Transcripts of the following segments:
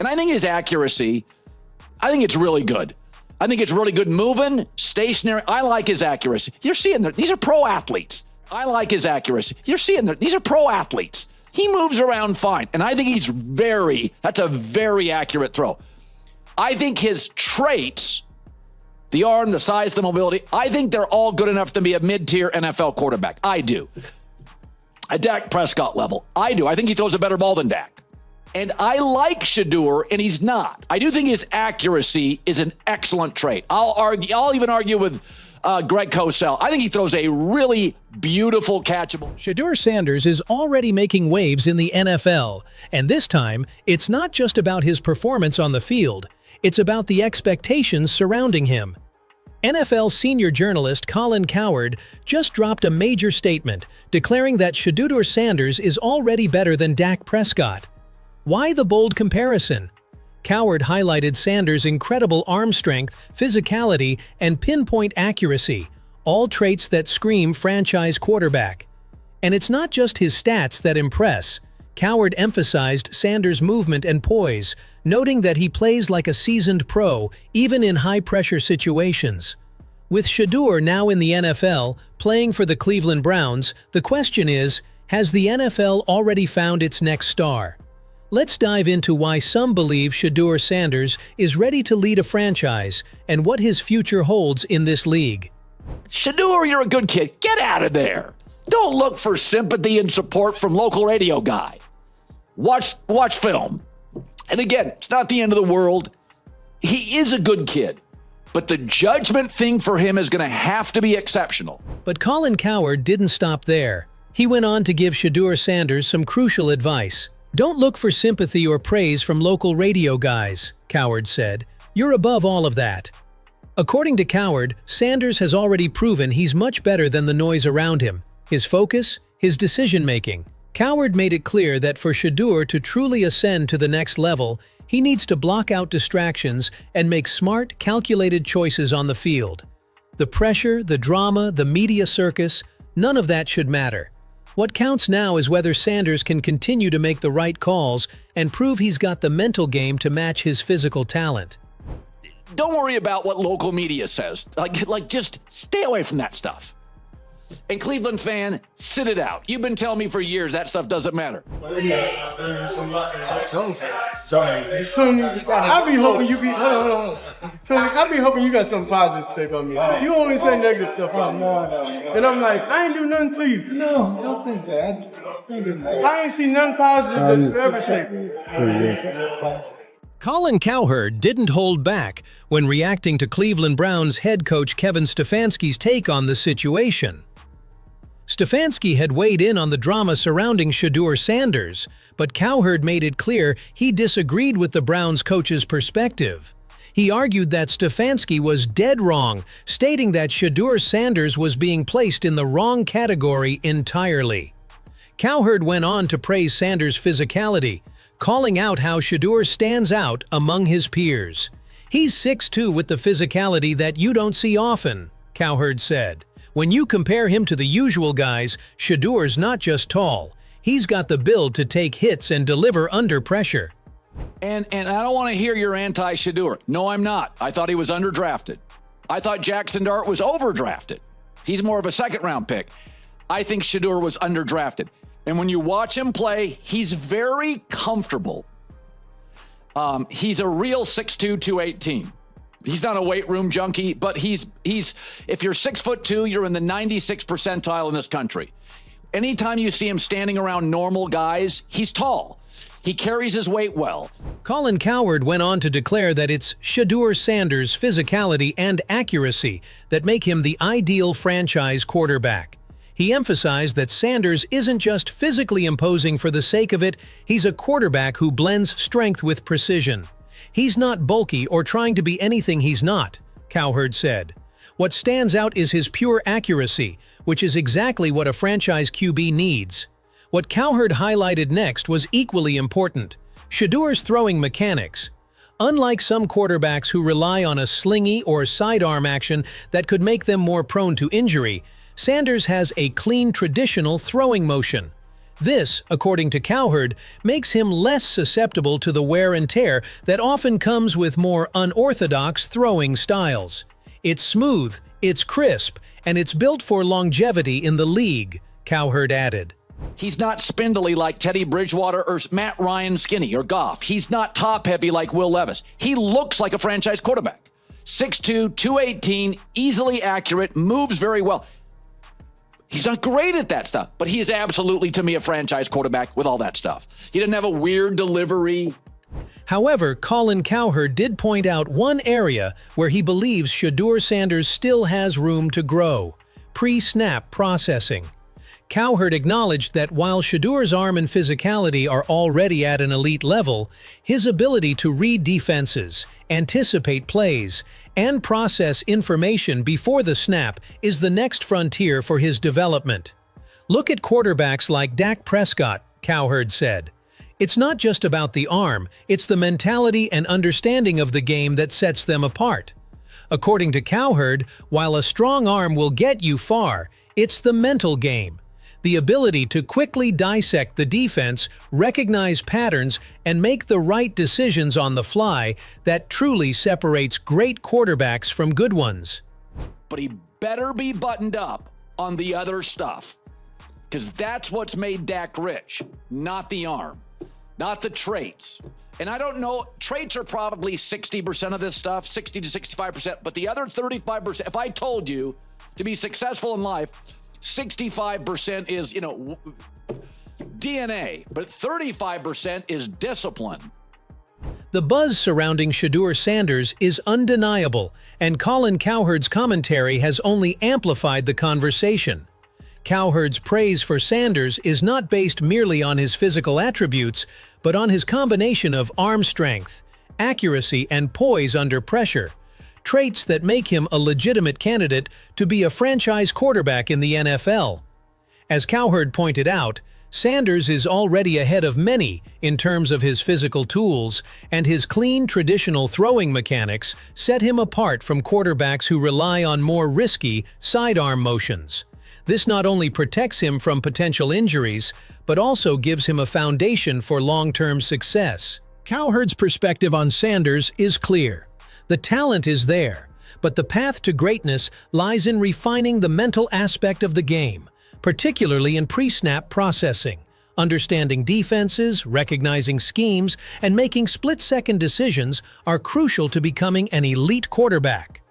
And I think his accuracy, I think it's really good. I think it's really good moving, stationary. I like his accuracy. You're seeing that these are pro athletes. I like his accuracy. You're seeing that these are pro athletes. He moves around fine. And I think that's a very accurate throw. I think his traits, the arm, the size, the mobility, I think they're all good enough to be a mid-tier NFL quarterback. I do. A Dak Prescott level. I do. I think he throws a better ball than Dak. And I like Shedeur, and he's not. I do think his accuracy is an excellent trait. I'll even argue with Greg Cosell. I think he throws a really beautiful catchable. Shedeur Sanders is already making waves in the NFL, and this time, it's not just about his performance on the field. It's about the expectations surrounding him. NFL senior journalist Colin Cowherd just dropped a major statement, declaring that Shedeur Sanders is already better than Dak Prescott. Why the bold comparison? Cowherd highlighted Sanders' incredible arm strength, physicality, and pinpoint accuracy, all traits that scream franchise quarterback. And it's not just his stats that impress. Cowherd emphasized Sanders' movement and poise, noting that he plays like a seasoned pro, even in high-pressure situations. With Shedeur now in the NFL, playing for the Cleveland Browns, the question is, has the NFL already found its next star? Let's dive into why some believe Shedeur Sanders is ready to lead a franchise and what his future holds in this league. Shedeur, you're a good kid. Get out of there. Don't look for sympathy and support from local radio guy. Watch film. And again, it's not the end of the world. He is a good kid, but the judgment thing for him is going to have to be exceptional. But Colin Cowherd didn't stop there. He went on to give Shedeur Sanders some crucial advice. Don't look for sympathy or praise from local radio guys, Cowherd said. You're above all of that. According to Cowherd, Sanders has already proven he's much better than the noise around him. His focus, his decision-making. Cowherd made it clear that for Shedeur to truly ascend to the next level, he needs to block out distractions and make smart, calculated choices on the field. The pressure, the drama, the media circus, none of that should matter. What counts now is whether Sanders can continue to make the right calls and prove he's got the mental game to match his physical talent. Don't worry about what local media says. Like just stay away from that stuff. And Cleveland fan, sit it out. You've been telling me for years that stuff doesn't matter. Tony, I be hoping you be. Hold on. Tony, I be hoping you got something positive to say about me. You only say negative stuff about me. No. And I'm like, I ain't do nothing to you. No, don't think that. I ain't see nothing positive that you ever say. Colin Cowherd didn't hold back when reacting to Cleveland Browns head coach Kevin Stefanski's take on the situation. Stefanski had weighed in on the drama surrounding Shedeur Sanders, but Cowherd made it clear he disagreed with the Browns coach's perspective. He argued that Stefanski was dead wrong, stating that Shedeur Sanders was being placed in the wrong category entirely. Cowherd went on to praise Sanders' physicality, calling out how Shedeur stands out among his peers. He's 6'2" with the physicality that you don't see often, Cowherd said. When you compare him to the usual guys, Shedeur's not just tall. He's got the build to take hits and deliver under pressure. And I don't want to hear you're anti-Shedeur. No, I'm not. I thought he was underdrafted. I thought Jackson Dart was overdrafted. He's more of a second-round pick. I think Shedeur was underdrafted. And when you watch him play, he's very comfortable. He's a real 6'2", 218. He's not a weight room junkie, but he's if you're 6'2", you're in the 96th percentile in this country. Anytime you see him standing around normal guys, he's tall. He carries his weight well. Colin Cowherd went on to declare that it's Shedeur Sanders' physicality and accuracy that make him the ideal franchise quarterback. He emphasized that Sanders isn't just physically imposing for the sake of it, he's a quarterback who blends strength with precision. He's not bulky or trying to be anything he's not, Cowherd said. What stands out is his pure accuracy, which is exactly what a franchise QB needs. What Cowherd highlighted next was equally important: Shedeur's throwing mechanics. Unlike some quarterbacks who rely on a slingy or sidearm action that could make them more prone to injury, Sanders has a clean, traditional throwing motion. This, according to Cowherd, makes him less susceptible to the wear and tear that often comes with more unorthodox throwing styles. It's smooth, it's crisp, and it's built for longevity in the league, Cowherd added. He's not spindly like Teddy Bridgewater or Matt Ryan skinny or Goff. He's not top-heavy like Will Levis. He looks like a franchise quarterback. 6'2", 218, easily accurate, moves very well. He's not great at that stuff, but he is absolutely, to me, a franchise quarterback with all that stuff. He didn't have a weird delivery. However, Colin Cowherd did point out one area where he believes Shedeur Sanders still has room to grow: pre-snap processing. Cowherd acknowledged that while Shedeur's arm and physicality are already at an elite level, his ability to read defenses, anticipate plays, and process information before the snap is the next frontier for his development. Look at quarterbacks like Dak Prescott, Cowherd said. It's not just about the arm, it's the mentality and understanding of the game that sets them apart. According to Cowherd, while a strong arm will get you far, it's the mental game. The ability to quickly dissect the defense, recognize patterns, and make the right decisions on the fly that truly separates great quarterbacks from good ones. But he better be buttoned up on the other stuff, because that's what's made Dak rich, not the arm, not the traits. And I don't know, traits are probably 60% of this stuff, 60 to 65%, but the other 35%, if I told you to be successful in life, 65% is, DNA, but 35% is discipline. The buzz surrounding Shedeur Sanders is undeniable, and Colin Cowherd's commentary has only amplified the conversation. Cowherd's praise for Sanders is not based merely on his physical attributes, but on his combination of arm strength, accuracy, and poise under pressure. Traits that make him a legitimate candidate to be a franchise quarterback in the NFL. As Cowherd pointed out, Sanders is already ahead of many in terms of his physical tools, and his clean, traditional throwing mechanics set him apart from quarterbacks who rely on more risky sidearm motions. This not only protects him from potential injuries, but also gives him a foundation for long-term success. Cowherd's perspective on Sanders is clear. The talent is there, but the path to greatness lies in refining the mental aspect of the game, particularly in pre-snap processing. Understanding defenses, recognizing schemes, and making split-second decisions are crucial to becoming an elite quarterback.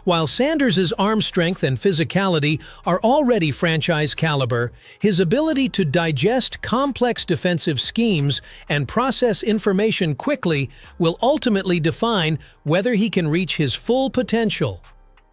While Sanders' arm strength and physicality are already franchise caliber, his ability to digest complex defensive schemes and process information quickly will ultimately define whether he can reach his full potential.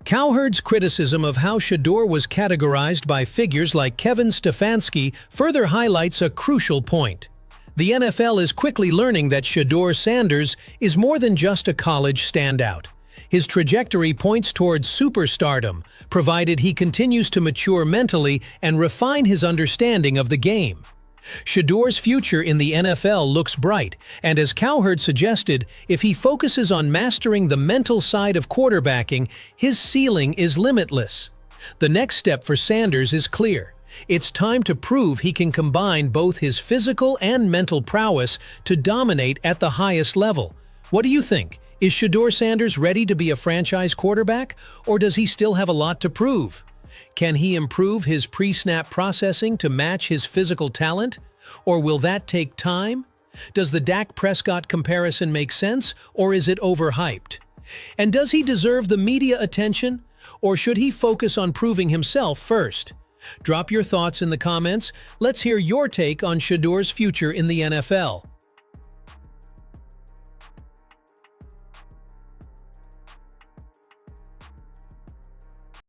Cowherd's criticism of how Shedeur was categorized by figures like Kevin Stefanski further highlights a crucial point. The NFL is quickly learning that Shedeur Sanders is more than just a college standout. His trajectory points towards superstardom, provided he continues to mature mentally and refine his understanding of the game. Shedeur's future in the NFL looks bright, and as Cowherd suggested, if he focuses on mastering the mental side of quarterbacking, his ceiling is limitless. The next step for Sanders is clear. It's time to prove he can combine both his physical and mental prowess to dominate at the highest level. What do you think? Is Shedeur Sanders ready to be a franchise quarterback, or does he still have a lot to prove? Can he improve his pre-snap processing to match his physical talent? Or will that take time? Does the Dak Prescott comparison make sense, or is it overhyped? And does he deserve the media attention, or should he focus on proving himself first? Drop your thoughts in the comments. Let's hear your take on Shedeur's future in the NFL.